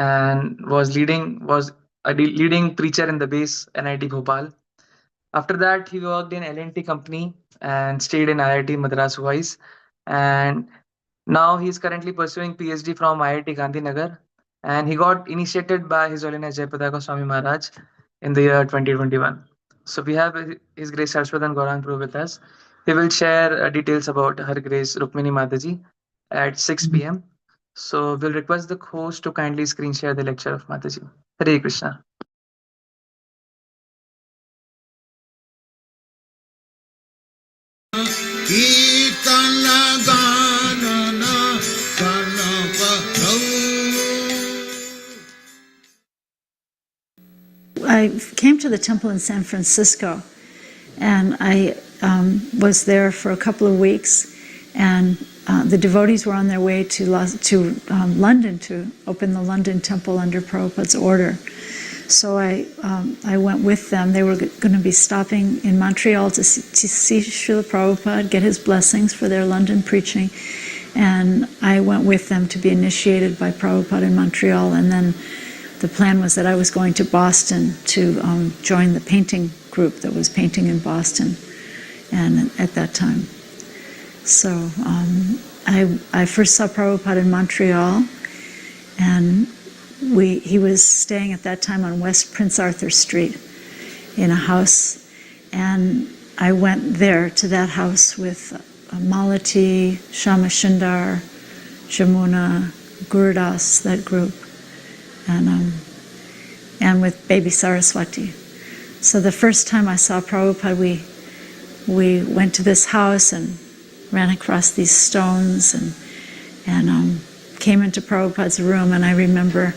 and was a leading preacher in the base NIT Bhopal. After that, he worked in L&T company and stayed in IIT Madras twice. And now he is currently pursuing PhD from IIT Gandhinagar. And he got initiated by His Holiness Jayapataka Swami Maharaj in the year 2021. So we have His Grace Saraswatan Gaurang Prabhu with us. He will share details about Her Grace Rukmini Mataji at 6 p.m. So we'll request the host to kindly screen share the lecture of Mataji. Hare Krishna. I came to the temple in San Francisco, and I was there for a couple of weeks, and the devotees were on their way to London to open the London temple under Prabhupada's order. So I went with them. They were going to be stopping in Montreal to see Srila Prabhupada, get his blessings for their London preaching, and I went with them to be initiated by Prabhupada in Montreal, and then the plan was that I was going to Boston to join the painting group that was painting in Boston, and at that time. So I first saw Prabhupada in Montreal, and he was staying at that time on West Prince Arthur Street in a house, and I went there to that house with Malati, Shama Shindar, Jamuna, Gurudas, that group, and with baby Saraswati. So the first time I saw Prabhupada, we went to this house and ran across these stones and came into Prabhupada's room, and I remember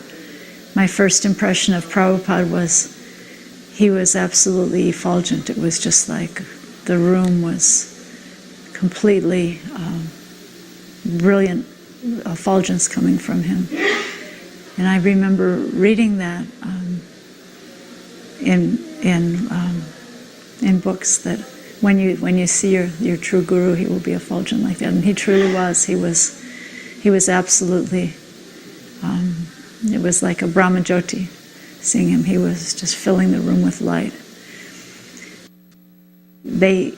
my first impression of Prabhupada was he was absolutely effulgent. It was just like the room was completely brilliant effulgence coming from him. And I remember reading that in books, that when you see your true guru, he will be effulgent like that, and he truly was. He was absolutely. It was like a Brahmajyoti. Seeing him, he was just filling the room with light. They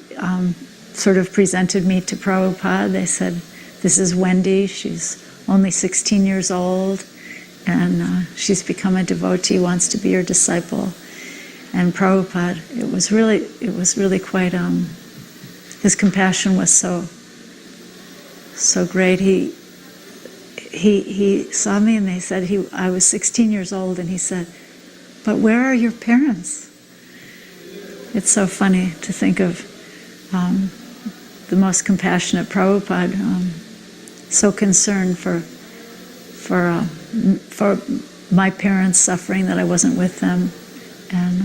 sort of presented me to Prabhupada. They said, "This is Wendy. She's only 16 years old, and she's become a devotee, wants to be your disciple." And Prabhupada, it was really quite. His compassion was so great. He saw me, and they said I was 16 years old, and he said, "But where are your parents?" It's so funny to think of the most compassionate Prabhupada, so concerned for my parents suffering that I wasn't with them, and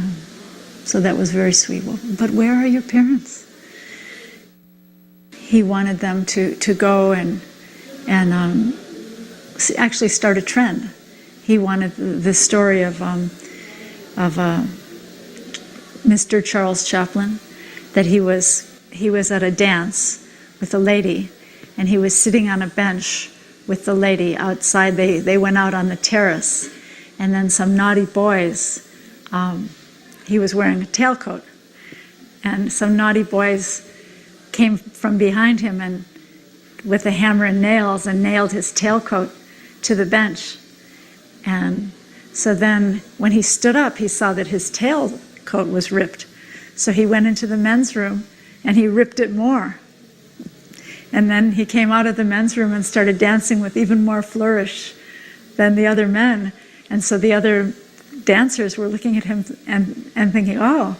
so that was very sweet. Well, but where are your parents? He wanted them to go and actually start a trend. He wanted the story of Mr. Charles Chaplin, that he was at a dance with a lady, and he was sitting on a bench with the lady outside. They went out on the terrace, and then some naughty boys. He was wearing a tailcoat, and some naughty boys came from behind him and with a hammer and nails and nailed his tailcoat to the bench. And so then when he stood up, he saw that his tailcoat was ripped. So he went into the men's room and he ripped it more. And then he came out of the men's room and started dancing with even more flourish than the other men. And so the other dancers were looking at him and thinking, "Oh,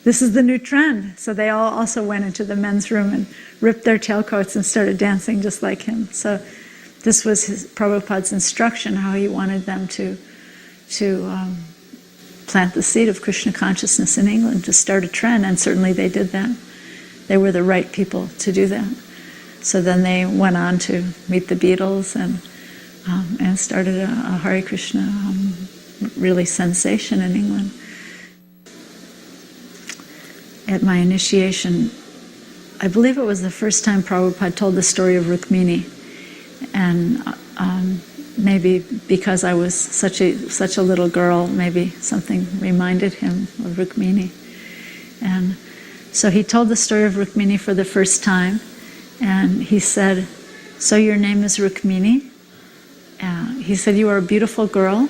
this is the new trend." So they all also went into the men's room and ripped their tailcoats and started dancing just like him. So this was Prabhupada's instruction, how he wanted them to plant the seed of Krishna consciousness in England, to start a trend, and certainly they did that. They were the right people to do that. So then they went on to meet the Beatles and started a Hare Krishna really sensation in England. At my initiation, I believe it was the first time Prabhupada told the story of Rukmini, and maybe because I was such a little girl, maybe something reminded him of Rukmini. And so he told the story of Rukmini for the first time, and he said, "So your name is Rukmini?" He said, "You are a beautiful girl.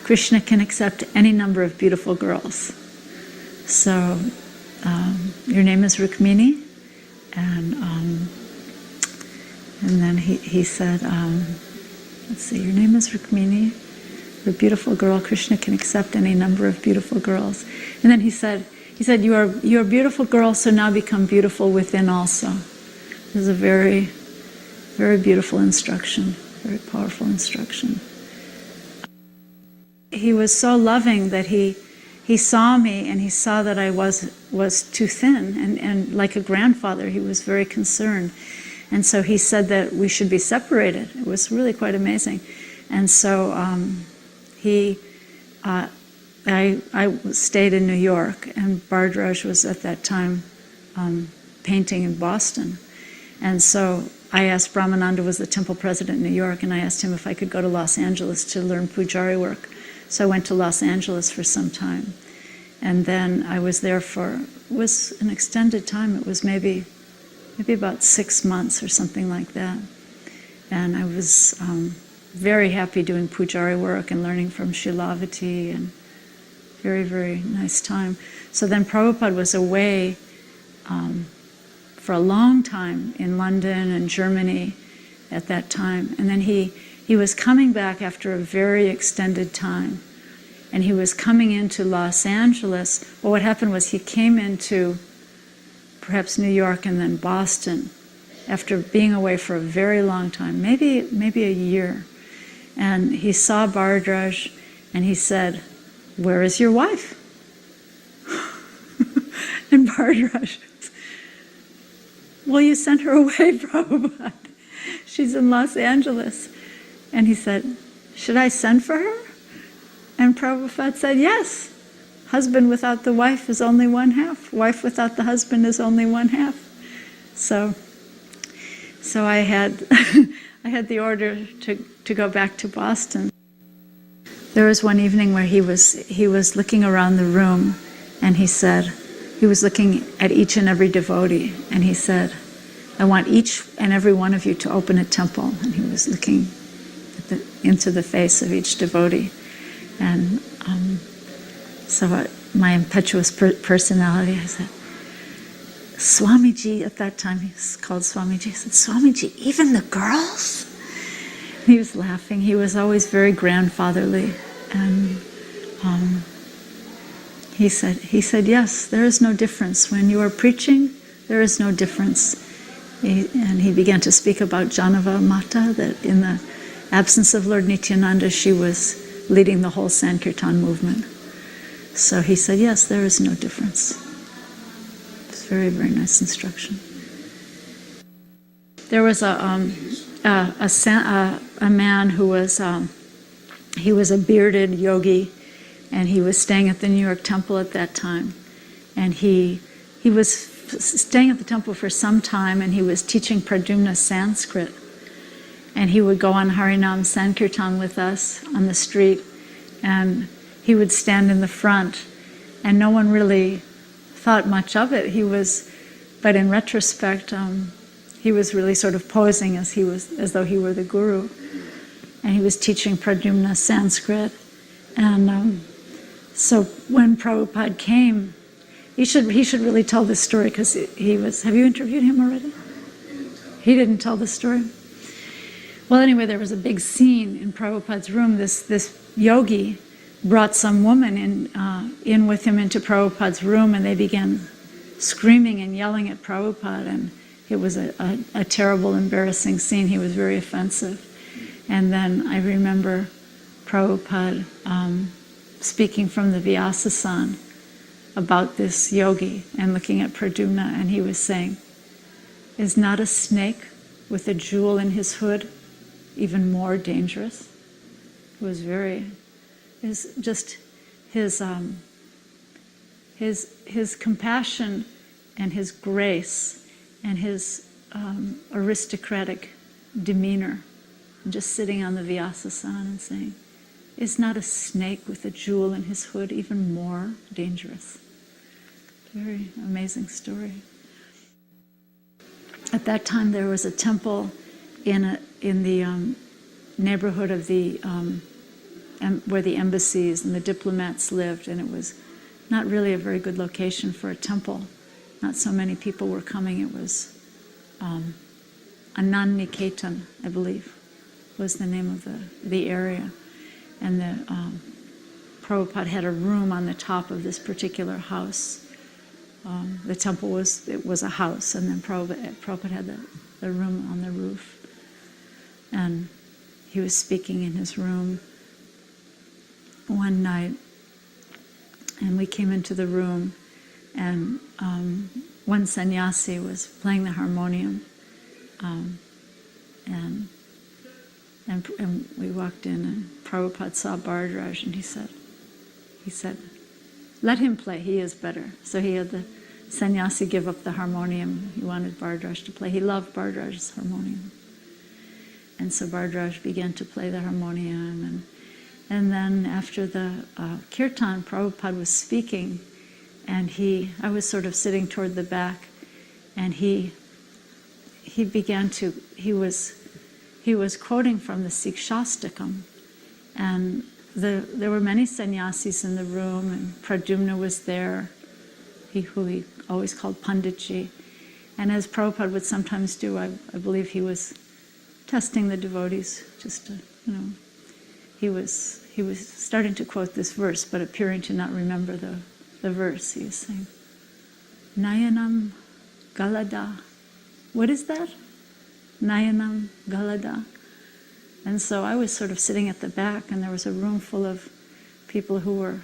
Krishna can accept any number of beautiful girls. So your name is Rukmini?" And then he said, let's see, "Your name is Rukmini. You're a beautiful girl. Krishna can accept any number of beautiful girls." And then he said, "You are a beautiful girl, so now become beautiful within also." It was a very, very beautiful instruction, very powerful instruction. He was so loving that he saw me, and he saw that I was too thin, and like a grandfather, he was very concerned. And so he said that we should be separated. It was really quite amazing. And so I stayed in New York, and Bhardraj was at that time painting in Boston. And so I asked, Brahmananda was the temple president in New York, and I asked him if I could go to Los Angeles to learn pujari work. So I went to Los Angeles for some time. And then I was there it was an extended time. It was maybe about 6 months or something like that. And I was very happy doing pujari work and learning from Shilavati, and very, very nice time. So then Prabhupada was away for a long time in London and Germany at that time. And then he was coming back after a very extended time. And he was coming into Los Angeles. Well, what happened was he came into perhaps New York and then Boston after being away for a very long time, maybe a year. And he saw Bhardraj, and he said, "Where is your wife?" And Bhardraj, "Well, you sent her away, Prabhupada. She's in Los Angeles." And he said, "Should I send for her?" And Prabhupada said, "Yes. Husband without the wife is only one half. Wife without the husband is only one half." So I had I had the order to go back to Boston. There was one evening where he was looking around the room, and he said, he was looking at each and every devotee, and he said, "I want each and every one of you to open a temple." And he was looking into the face of each devotee. And so my impetuous personality, I said, "Swamiji," at that time he was called Swamiji, I said, "Swamiji, even the girls?" And he was laughing. He was always very grandfatherly. And he said, "Yes, there is no difference. When you are preaching, there is no difference." And he began to speak about Janava Mata, that in the absence of Lord Nityananda, she was leading the whole Sankirtan movement. So he said, "Yes, there is no difference." It's very, very nice instruction. There was a man who was he was a bearded yogi, and he was staying at the New York Temple at that time. And he was staying at the temple for some time, and he was teaching Pradyumna Sanskrit. And he would go on Harinam Sankirtan with us on the street, and he would stand in the front, and no one really thought much of it. But in retrospect, he was really sort of posing as though he were the guru, and he was teaching Pradyumna Sanskrit. And so when Prabhupada came, he should really tell this story, because he was. Have you interviewed him already? He didn't tell the story. Well, anyway, there was a big scene in Prabhupada's room. This yogi brought some woman in with him into Prabhupada's room, and they began screaming and yelling at Prabhupada, and it was a terrible, embarrassing scene. He was very offensive. And then I remember Prabhupada speaking from the Vyasasan about this yogi and looking at Pradyumna, and he was saying, "Is not a snake with a jewel in his hood even more dangerous?" It was his compassion and his grace and his aristocratic demeanor and just sitting on the Vyasasana and saying, is not a snake with a jewel in his hood even more dangerous? Very amazing story. At that time, there was a temple in the neighborhood of the where the embassies and the diplomats lived, and it was not really a very good location for a temple. Not so many people were coming. It was Anand Niketan, I believe, was the name of the area. And the Prabhupada had a room on the top of this particular house. The temple was a house, and then Prabhupada had the room on the roof. And he was speaking in his room one night, and we came into the room, and one sannyasi was playing the harmonium, and we walked in, and Prabhupada saw Bhardraj, and he said, let him play, he is better. So he had the sannyasi give up the harmonium. He wanted Bhardraj to play. He loved Bhardraj's harmonium. And so Bhardraj began to play the harmonium, and then after the kirtan, Prabhupada was speaking, and I was sort of sitting toward the back, and he was quoting from the Sikshastakam, and there were many sannyasis in the room, and Pradyumna was there, who he always called Panditji. And as Prabhupada would sometimes do, I believe he was testing the devotees, just to, he was starting to quote this verse, but appearing to not remember the verse. He was saying, Nayanam Galada. What is that? Nayanam Galada. And so I was sort of sitting at the back, and there was a room full of people who were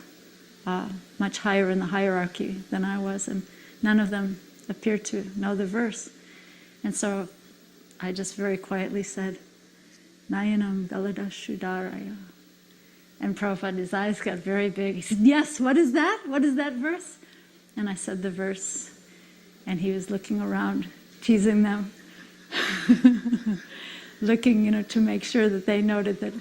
much higher in the hierarchy than I was, and none of them appeared to know the verse. And so I just very quietly said, Nayanam Galada Shudaraya. And Prabhupada, his eyes got very big. He said, yes, what is that? What is that verse? And I said the verse, and he was looking around, teasing them, looking, to make sure that they noted that.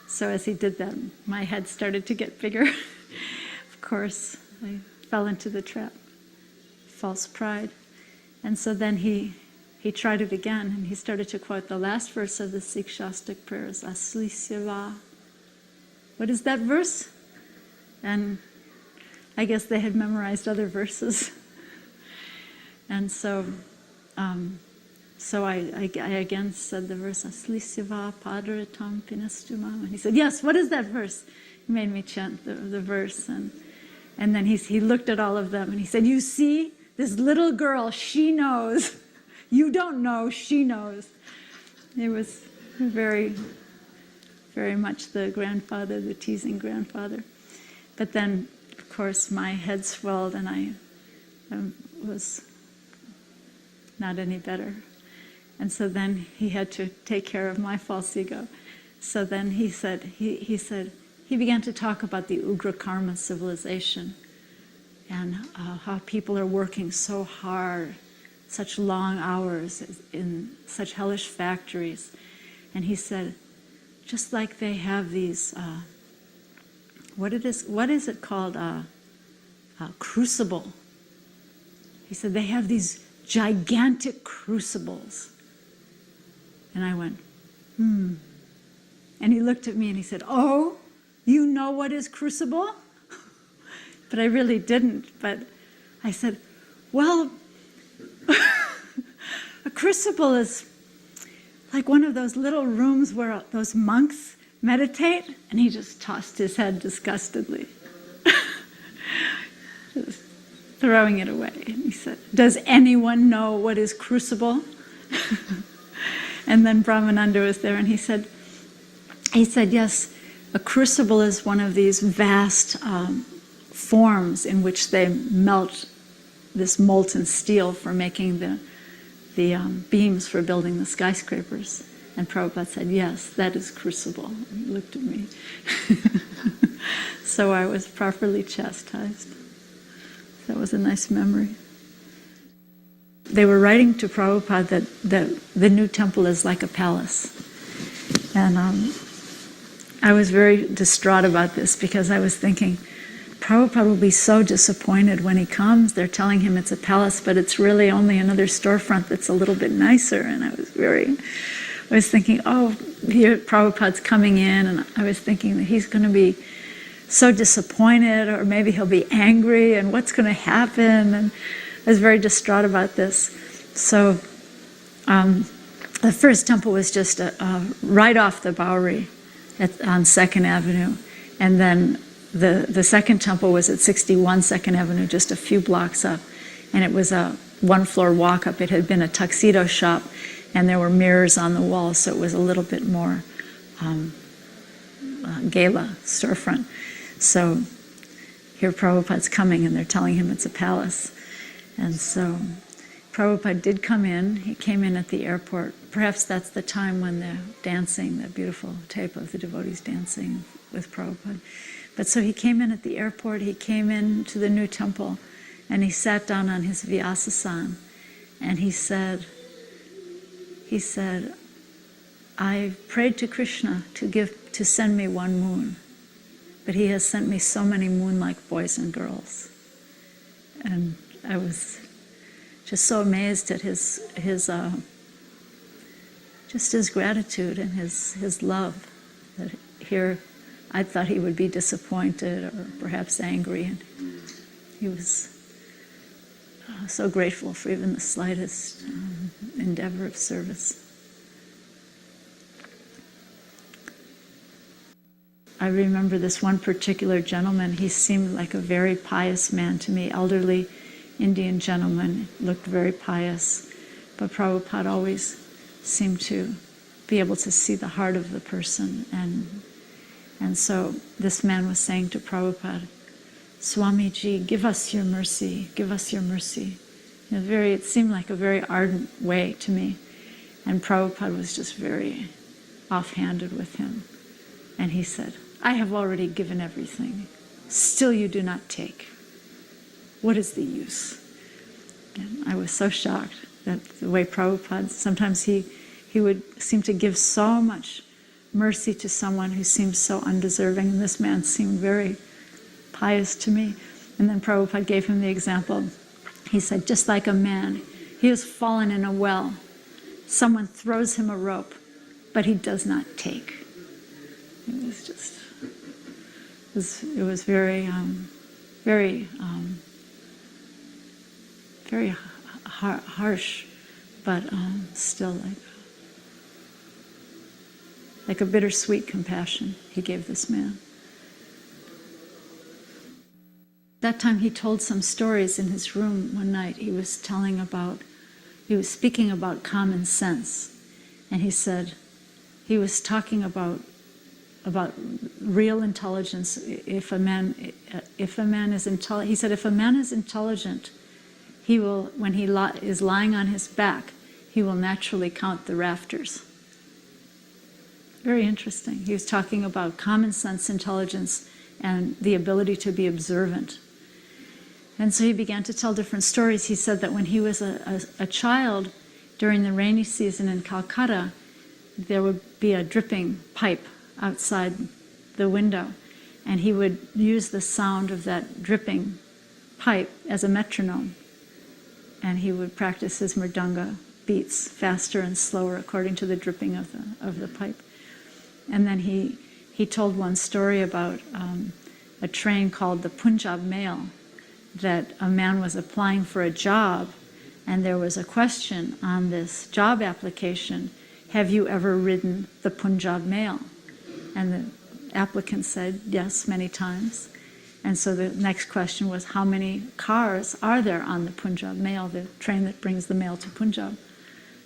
So as he did that, my head started to get bigger. Of course, I fell into the trap, false pride. And so then he tried it again, and he started to quote the last verse of the Sikshastic prayers, Asli Siva. What is that verse? And I guess they had memorized other verses. And so I again said the verse, Asli Siva Padaratam Pinastuma. And he said, yes, what is that verse? He made me chant the verse. And then he looked at all of them, and he said, you see, this little girl, she knows. You don't know, she knows. It was very, very much the grandfather, the teasing grandfather. But then, of course, my head swelled, and I was not any better. And so then he had to take care of my false ego. So then he began to talk about the Ugra Karma civilization, and how people are working so hard, such long hours in such hellish factories. And he said, just like they have these, what is it called? Crucible. He said, they have these gigantic crucibles. And I went, And he looked at me and he said, oh, you know what is crucible? But I really didn't. But I said, well, a crucible is like one of those little rooms where those monks meditate. And he just tossed his head disgustedly, just throwing it away. And he said, does anyone know what is crucible? And then Brahmananda was there, and he said, yes, a crucible is one of these vast forms in which they melt this molten steel for making the beams for building the skyscrapers. And Prabhupada said, yes, that is crucible. And he looked at me. So I was properly chastised. That was a nice memory. they were writing to Prabhupada that the new temple is like a palace. And I was very distraught about this because I was thinking, Prabhupada will be so disappointed when he comes. They're telling him it's a palace, but it's really only another storefront that's a little bit nicer. And I was thinking, oh, here Prabhupada's coming in, and I was thinking that he's going to be so disappointed, or maybe he'll be angry, and what's going to happen? And I was very distraught about this. So the first temple was just right off the Bowery on 2nd Avenue, and then the second temple was at 61 2nd Avenue, just a few blocks up, and it was a one-floor walk-up. It had been a tuxedo shop, and there were mirrors on the wall, so it was a little bit more gala storefront. So here Prabhupada's coming, and they're telling him it's a palace. And so Prabhupada did come in. He came in at the airport. Perhaps that's the time when they're dancing, that beautiful tape of the devotees dancing with Prabhupada. But so he came in at the airport. He came in to the new temple, and he sat down on his Vyasasan, and he said, I prayed to Krishna to send me one moon, but he has sent me so many moon-like boys and girls. And I was just so amazed at his gratitude and his love, that here I thought he would be disappointed or perhaps angry, and he was so grateful for even the slightest endeavor of service. I remember this one particular gentleman. He seemed like a very pious man to me, elderly Indian gentleman, looked very pious. But Prabhupada always seemed to be able to see the heart of the person. And so this man was saying to Prabhupada, Swamiji, give us your mercy, give us your mercy. It seemed like a very ardent way to me. And Prabhupada was just very offhanded with him. And he said, I have already given everything. Still you do not take. What is the use? And I was so shocked that the way Prabhupada, sometimes he would seem to give so much mercy to someone who seemed so undeserving. And this man seemed very pious to me. And then Prabhupada gave him the example. He said, just like a man, he has fallen in a well. Someone throws him a rope, but he does not take. It was just, it was very, very harsh, but still like a bittersweet compassion he gave this man. That time he told some stories in his room one night. He was speaking about common sense, and he said, he was talking about real intelligence. If a man is intelligent, he said, if a man is intelligent, he will, when he is lying on his back, he will naturally count the rafters. Very interesting. He was talking about common sense intelligence and the ability to be observant. And so he began to tell different stories. He said that when he was a child, during the rainy season in Calcutta, there would be a dripping pipe outside the window, and he would use the sound of that dripping pipe as a metronome, and he would practice his mridanga beats faster and slower according to the dripping of the pipe. And then he told one story about a train called the Punjab Mail, that a man was applying for a job, and there was a question on this job application, have you ever ridden the Punjab Mail? And the applicant said, yes, many times. And so the next question was, how many cars are there on the Punjab Mail, the train that brings the mail to Punjab?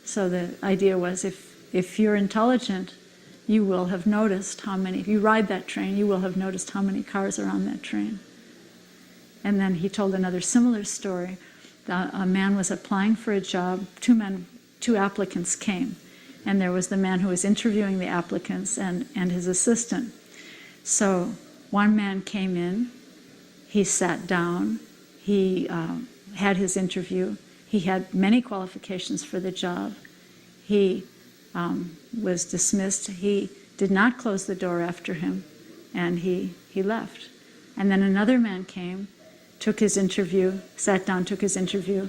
So the idea was, if you're intelligent, you will have noticed how many, if you ride that train, you will have noticed how many cars are on that train. And then he told another similar story. A man was applying for a job, two applicants came. And there was the man who was interviewing the applicants and his assistant. So one man came in, he sat down, he had his interview, he had many qualifications for the job. He was dismissed. He did not close the door after him, and he left. And then another man came, took his interview, sat down, took his interview,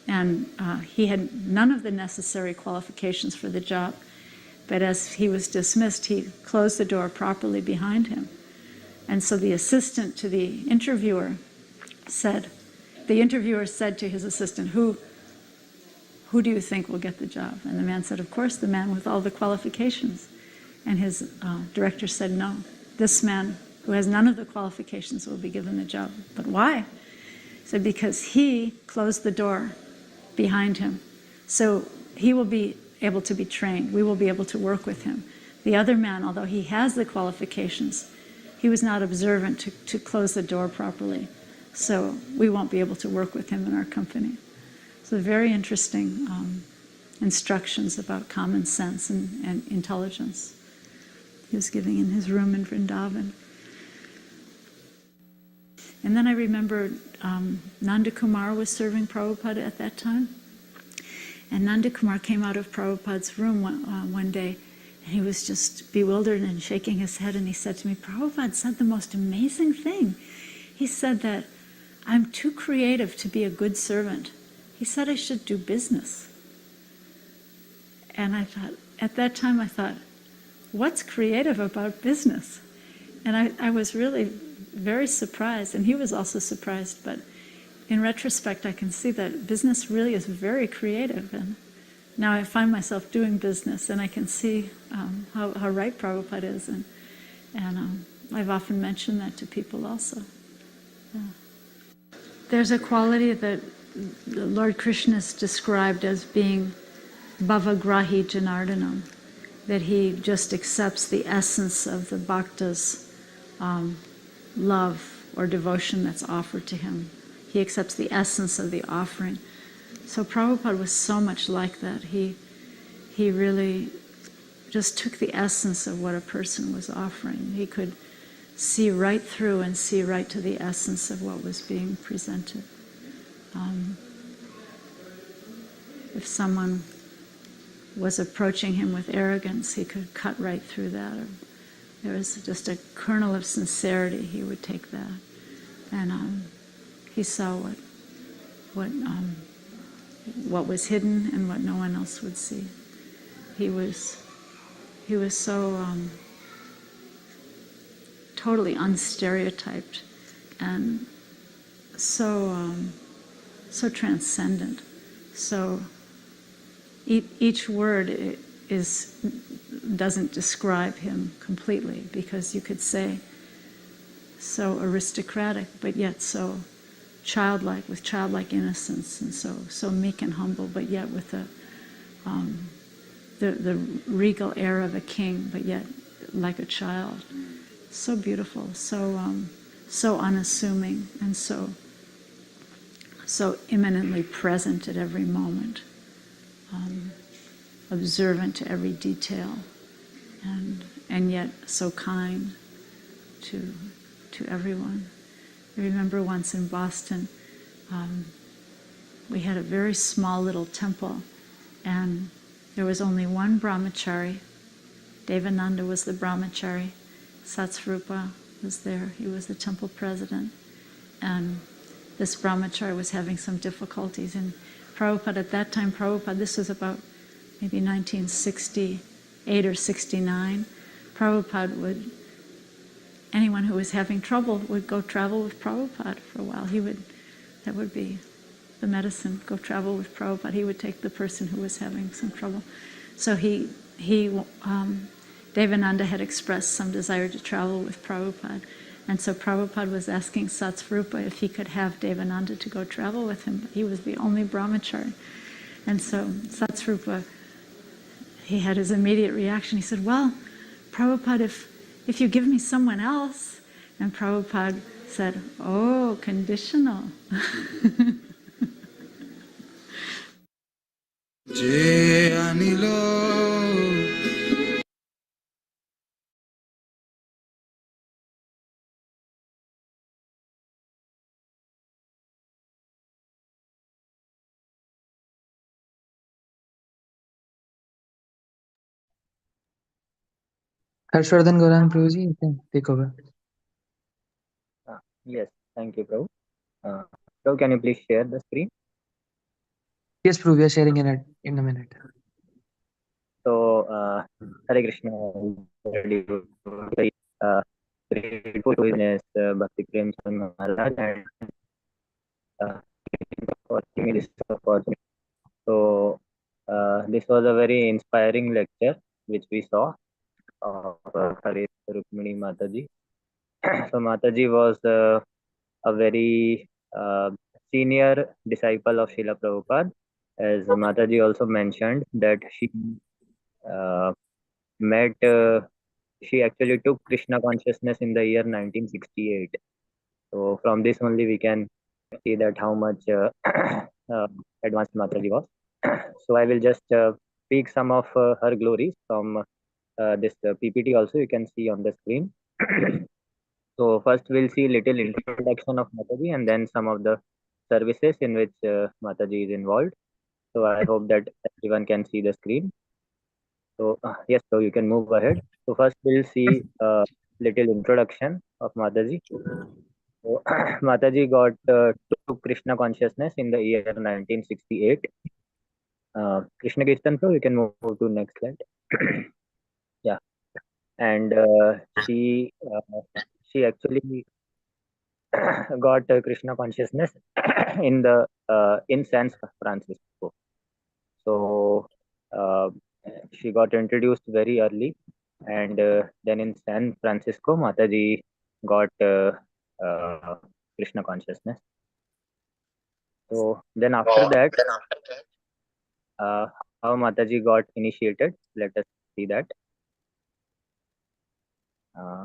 and he had none of the necessary qualifications for the job. But as he was dismissed, he closed the door properly behind him. And so the assistant to the interviewer said to his assistant, who do you think will get the job? And the man said, of course, the man with all the qualifications. And his director said, no, this man who has none of the qualifications will be given the job. But why? He said, because he closed the door behind him. So he will be able to be trained. We will be able to work with him. The other man, although he has the qualifications, he was not observant to close the door properly. So we won't be able to work with him in our company. So very interesting instructions about common sense and intelligence he was giving in his room in Vrindavan. And then I remember Nanda Kumar was serving Prabhupada at that time. And Nanda Kumar came out of Prabhupada's room one day, and he was just bewildered and shaking his head, and he said to me, Prabhupada said the most amazing thing. He said that I'm too creative to be a good servant. He said I should do business. And I thought, at that time I thought, what's creative about business? And I was really very surprised, and he was also surprised, but in retrospect I can see that business really is very creative. And now I find myself doing business, and I can see how right Prabhupada is, and I've often mentioned that to people also. Yeah. There's a quality that Lord Krishna is described as being bhavagrahi janardanam, that he just accepts the essence of the bhakta's love or devotion that's offered to him. He accepts the essence of the offering. So Prabhupada was so much like that. He really just took the essence of what a person was offering. He could see right through and see right to the essence of what was being presented. If someone was approaching him with arrogance, he could cut right through that. Or there was just a kernel of sincerity, he would take that. And he saw what was hidden and what no one else would see. He was so totally unstereotyped and so transcendent. So each word doesn't describe him completely, because you could say so aristocratic, but yet so childlike, with childlike innocence, and so meek and humble, but yet with the regal air of a king, but yet like a child. So beautiful, so unassuming, and so immanently present at every moment, observant to every detail, and yet so kind to everyone. I remember once in Boston, we had a very small little temple, and there was only one brahmachari. Devananda was the brahmachari. Satsvarupa was there. He was the temple president. And this brahmachari was having some difficulties. And Prabhupada, at that time, this was about maybe 1968 or 69, Prabhupada anyone who was having trouble would go travel with Prabhupada for a while. That would be the medicine, go travel with Prabhupada. He would take the person who was having some trouble. So Devananda had expressed some desire to travel with Prabhupada. And so Prabhupada was asking Satsvarupa if he could have Devananda to go travel with him. He was the only brahmachari. And so Satsvarupa, he had his immediate reaction. He said, well, Prabhupada, if you give me someone else. And Prabhupada said, oh, conditional. Je anilo Harshvardhan Gaurang Prabhuji, you can take over. Yes, thank you, Prabhu. Prabhu, can you please share the screen? Yes, Prabhu, we are sharing in a minute. So, Hare Krishna, everybody. Uh, Grateful to His Holiness Bhakti Prema Swami Maharaj and for giving me this opportunity. So, this was a very inspiring lecture which we saw of Hare Rukmini Mataji. So, Mataji was a very senior disciple of Srila Prabhupada. As Mataji also mentioned, that she uh, met, she actually took Krishna consciousness in the year 1968. So, from this only we can see that how much uh, advanced Mataji was. So, I will just speak some of her glories from this PPT also you can see on the screen. So first we'll see little introduction of Mataji and then some of the services in which Mataji is involved. So I hope that everyone can see the screen. So yes, so you can move ahead. So first we'll see little introduction of Mataji. So Mataji got to Krishna consciousness in the year 1968. Krishna Kirtan, so you can move to next slide. Yeah, and she actually got Krishna consciousness in the in San Francisco. So uh, she got introduced very early, and then in San Francisco, Mataji got uh, Krishna consciousness. So then after that, how Mataji got initiated? Let us see that. Uh,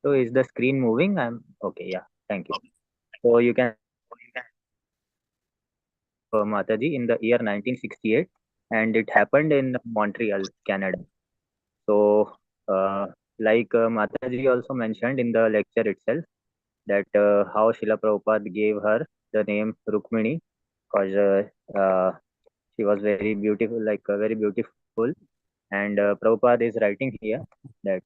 so is the screen moving? I'm okay. Yeah, thank you. So you can Mataji in the year 1968, and it happened in Montreal, Canada. So, Mataji also mentioned in the lecture itself that how Srila Prabhupada gave her the name Rukmini because she was very beautiful, very beautiful. And Prabhupada is writing here that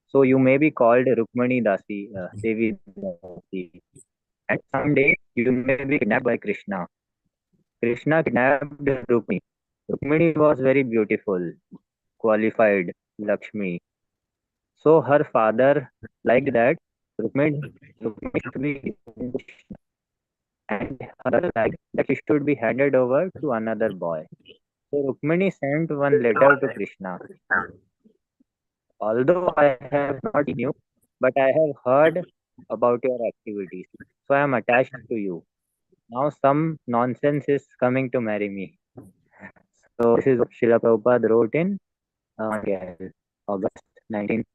so you may be called Rukmini Dasi, Devi Dasi, and someday you may be kidnapped by Krishna. Krishna kidnapped Rukmini. Rukmini was very beautiful, qualified, Lakshmi. So her father liked that Rukmini should be given to Krishna, and her mother liked that she should be handed over to another boy. So Rukmini sent one letter to Krishna. Although I have not seen you, but I have heard about your activities. So I am attached to you. Now some nonsense is coming to marry me. So this is what Srila Prabhupada wrote in August 19,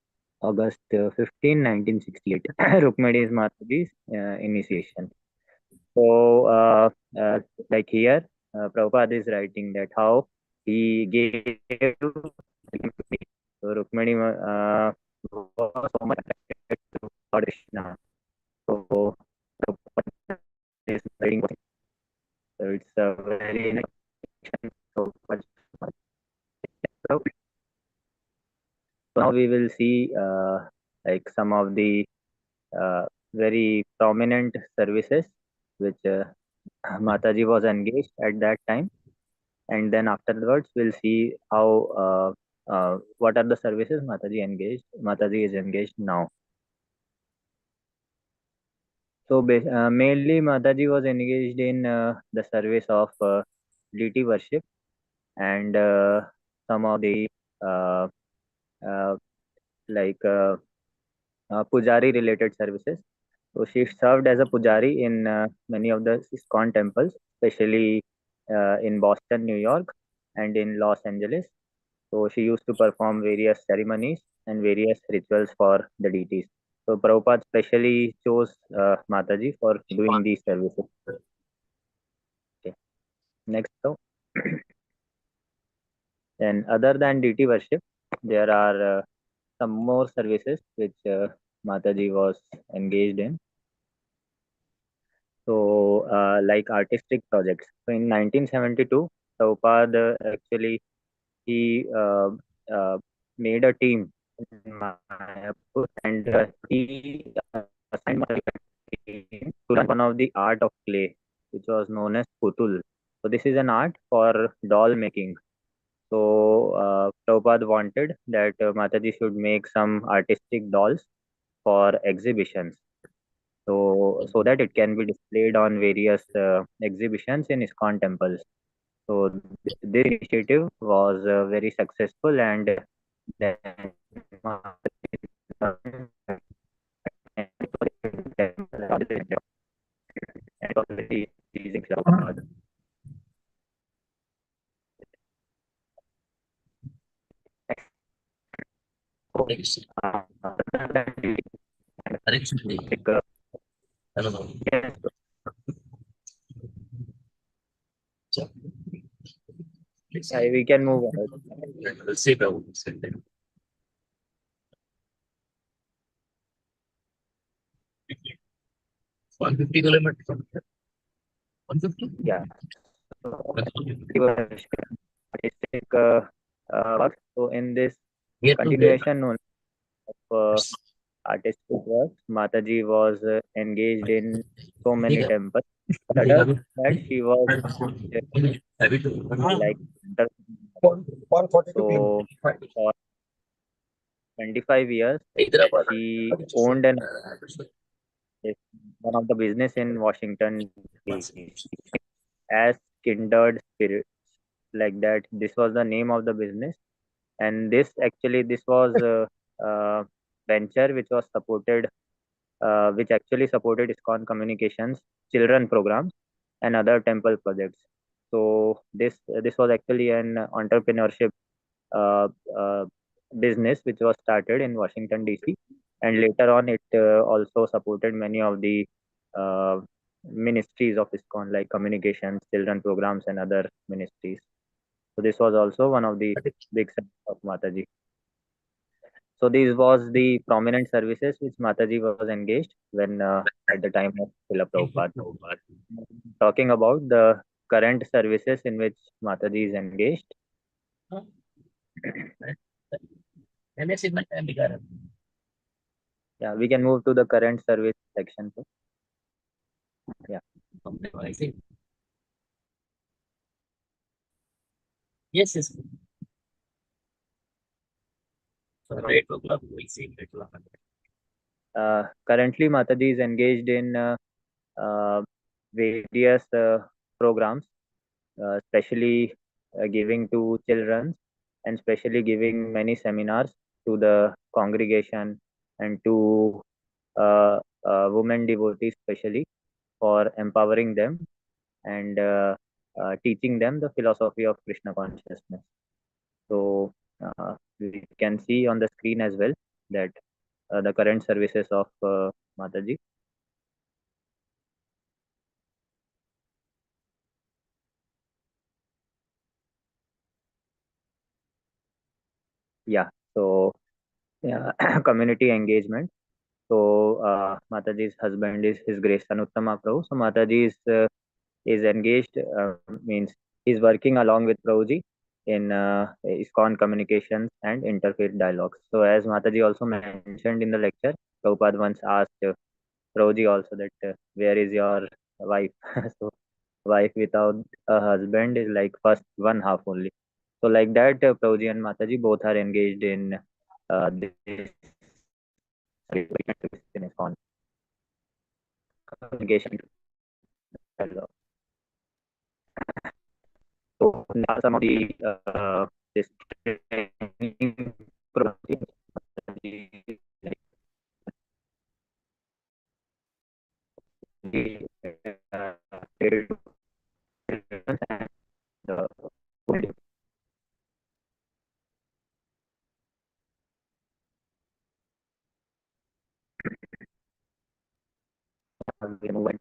August 15, 1968. Rukmini's Mataji's initiation. So, like here, Prabhupada is writing that how he gave Rukmini. So Rukmini was so much attracted to Lord Krishna. So Prabhupada is writing. So it's a very so much. So now we will see like some of the very prominent services which Mataji was engaged at that time, and then afterwards we'll see how what are the services Mataji is engaged now. So mainly Mataji was engaged in the service of deity worship and some of the uh, uh, like pujari related services. So she served as a pujari in many of the ISKCON temples, especially in Boston, New York, and in Los Angeles. So she used to perform various ceremonies and various rituals for the deities. So Prabhupada specially chose Mataji for doing these services. Okay. Next, so then other than deity worship, there are some more services which Mataji was engaged in. So, like artistic projects. So, in 1972, Prabhupada actually he made a team in Mayapur, and he assigned my team to learn one of the art of clay, which was known as putul. So this is an art for doll making. So Prabhupada wanted that Mataji should make some artistic dolls for exhibitions. So that it can be displayed on various exhibitions in ISKCON temples. So this initiative was very successful, and then it was very pleasing. Yes, we can move ahead. 150 kilometers. 150? Yeah. So, artistic work. So in this continuation of artistic work, Mataji was engaged in so many temples. Such that she was like so for 25 years she owned and one of the business in Washington DC as kindred spirits, like that. This was the name of the business, and this was a venture which was supported, which actually supported ISKCON Communications children programs and other temple projects. So this was actually an entrepreneurship uh, uh, business which was started in Washington DC, and later on it also supported many of the uh, ministries of ISKCON, like communications, children programs, and other ministries. So this was also one of the big success of Mataji. So these was the prominent services which Mataji was engaged when at the time of Srila Prabhupada. Talking about the current services in which Mataji is engaged. Yeah, we can move to the current service section. Yeah. Yes, yes. Currently, Mataji is engaged in various programs, especially giving to children, and especially giving many seminars to the congregation and to women devotees, especially for empowering them and teaching them the philosophy of Krishna consciousness. So we can see on the screen as well that the current services of Mataji. Yeah. So yeah, community engagement. So Mataji's husband is His Grace Anuttama Prabhu. So Mataji is engaged, means he's working along with Prabhuji in ISKCON communications and interfaith dialogues. So as Mataji also mentioned in the lecture, Prabhupada once asked Prabhuji also that where is your wife? So wife without a husband is like first one half only. So like that, Prabhuji and Mataji both are engaged in this in ISKCON communication dialogue. So now some of the this training programs uh, and the movement.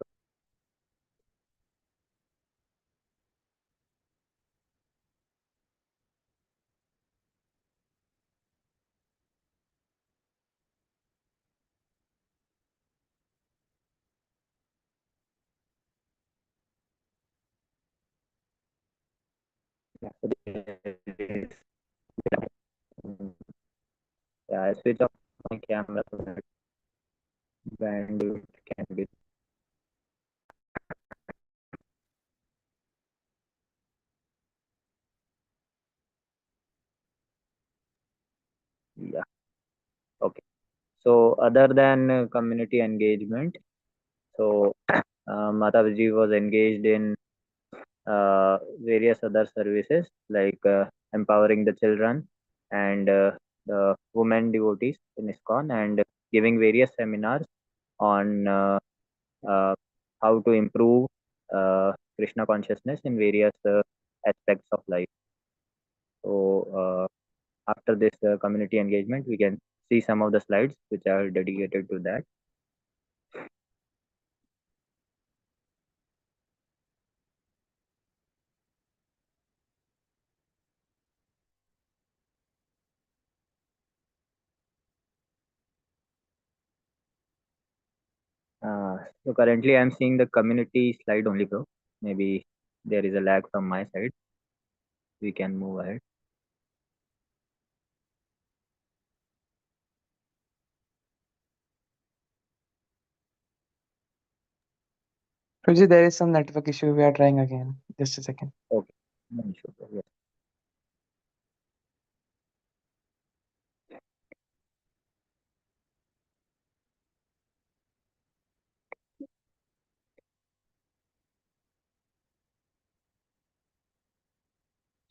switch off my camera so that bandwidth can be. Yeah. Okay. So other than community engagement, so Mataji was engaged in various other services like empowering the children and the women devotees in ISKCON, and giving various seminars on uh, how to improve Krishna consciousness in various aspects of life. So after this community engagement, we can see some of the slides which are dedicated to that. So currently I'm seeing the community slide only, bro. Maybe there is a lag from my side. We can move ahead. Prabhuji, there is some network issue. We are trying again. Just a second. Okay. No issue, bro. Yes.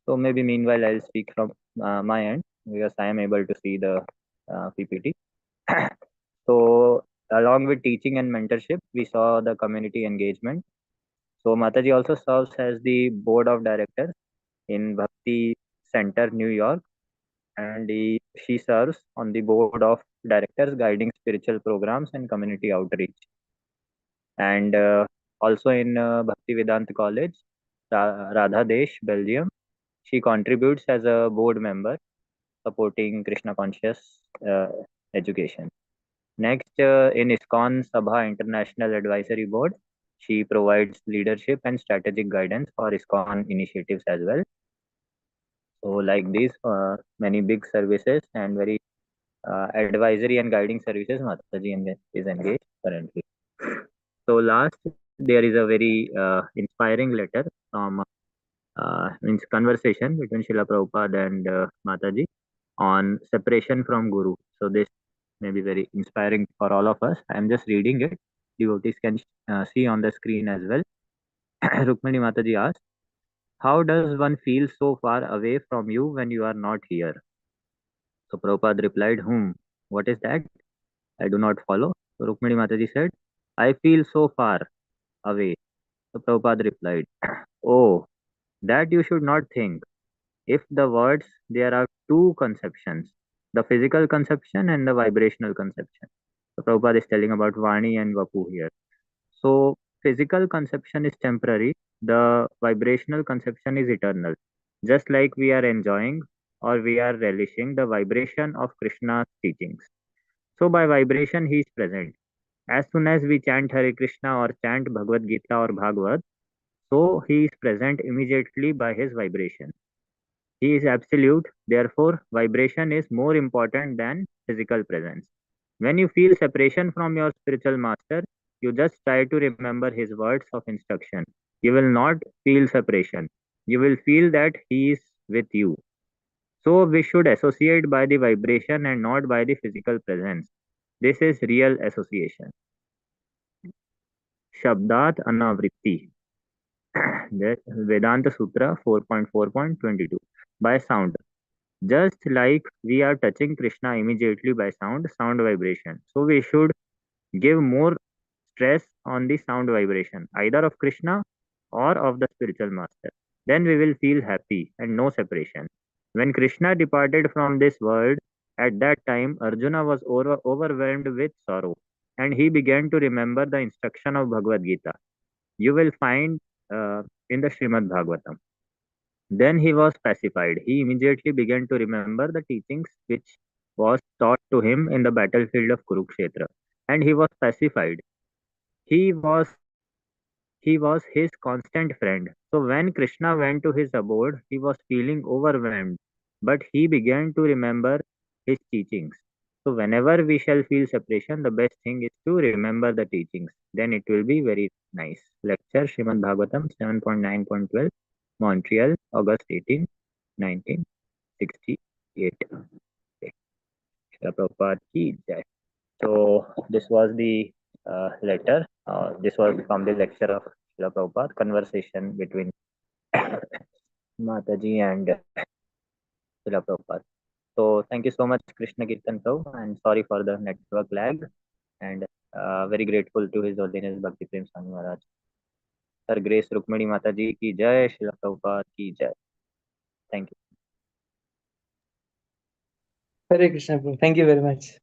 So maybe meanwhile I'll speak from my end because I am able to see the PPT. So along with teaching and mentorship, we saw the community engagement. So Mataji also serves as the board of directors in Bhakti Center, New York, and she serves on the board of directors guiding spiritual programs and community outreach. And also in Bhakti Vedanta College, Radha Desh, Belgium, she contributes as a board member supporting Krishna conscious education. Next, in ISKCON Sabha International Advisory Board, she provides leadership and strategic guidance for ISKCON initiatives as well. So, like these, many big services and very advisory and guiding services, Mataji is engaged currently. So, last, there is a very inspiring letter from means conversation between Srila Prabhupada and Mataji on separation from Guru. So, this may be very inspiring for all of us. I am just reading it. Devotees can see on the screen as well. Rukmini Mataji asked, how does one feel so far away from you when you are not here? So Prabhupada replied, what is that? I do not follow. So Rukmini Mataji said, I feel so far away. So Prabhupada replied, oh, that you should not think. If the words, there are two conceptions, the physical conception and the vibrational conception. So Prabhupada is telling about Vani and Vapu here. So physical conception is temporary, the vibrational conception is eternal. Just like we are enjoying or we are relishing the vibration of Krishna's teachings. So by vibration he is present. As soon as we chant Hare Krishna or chant Bhagavad Gita or Bhagavad, so he is present immediately by his vibration. He is absolute, therefore vibration is more important than physical presence. When you feel separation from your spiritual master, you just try to remember his words of instruction. You will not feel separation. You will feel that he is with you. So we should associate by the vibration and not by the physical presence. This is real association. Shabdat Anavritti. Vedanta Sutra 4.4.22. By sound. Just like we are touching Krishna immediately by sound vibration. So we should give more stress on the sound vibration, either of Krishna or of the spiritual master. Then we will feel happy and no separation. When Krishna departed from this world, at that time Arjuna was overwhelmed with sorrow and he began to remember the instruction of Bhagavad Gita. You will find in the Srimad Bhagavatam. Then he was pacified. He immediately began to remember the teachings which was taught to him in the battlefield of Kurukshetra, and he was pacified. He was he was his constant friend. So when Krishna went to his abode, he was feeling overwhelmed, but he began to remember his teachings. So whenever we shall feel separation, the best thing is to remember the teachings. Then it will be very nice. Lecture Srimad Bhagavatam 7.9.12, Montreal, August 18, 1968. Okay. Srila Prabhupada ki jai. So this was the letter. This was from the lecture of Srila Prabhupada, conversation between Mataji and Srila Prabhupada. So thank you so much, Krishna Kirtan Prabhu, and sorry for the network lag. And very grateful to His Holiness Bhakti Prema Swami Maharaj. Sir Grace Rukmini Mataji ki jai, Srila Prabhupada ki jai. Thank you. Hare Krishna, bro. Thank you very much.